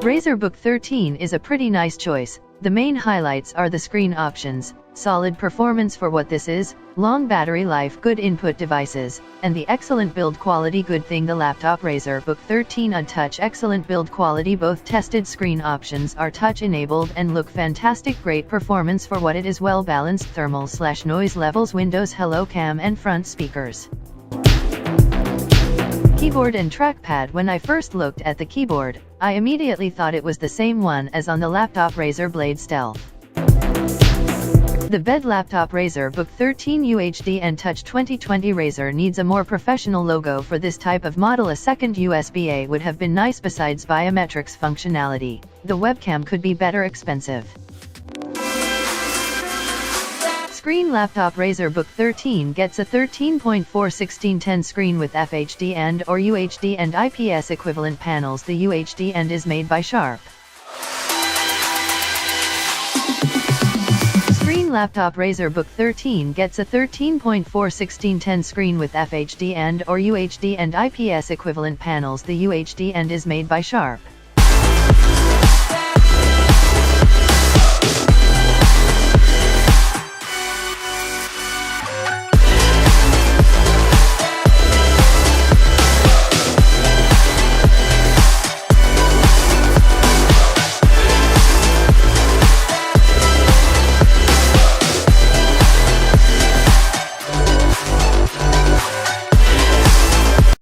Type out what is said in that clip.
Razer Book 13 is a pretty nice choice. The main highlights are the screen options, solid performance for what this is, long battery life, good input devices, and the excellent build quality. Good thing the laptop Razer Book 13 on touch, excellent build quality. Both tested screen options are touch enabled and look fantastic. Great performance for what it is. Well balanced thermal/noise levels, Windows Hello Cam and front speakers. Keyboard and trackpad. When I first looked at the keyboard, I immediately thought it was the same one as on the laptop Razer Blade Stealth. The bed laptop Razer Book 13 UHD and Touch 2020. Razer needs a more professional logo for this type of model. A second USB-A would have been nice. Besides biometrics functionality, the webcam could be better. Expensive. Screen laptop Razer Book 13 gets a 13.4:16:10 screen with FHD and/or UHD and IPS equivalent panels. The UHD and is made by Sharp. Screen laptop Razer Book 13 gets a 13.4:16:10 screen with FHD and/or UHD and IPS equivalent panels. The UHD and is made by Sharp.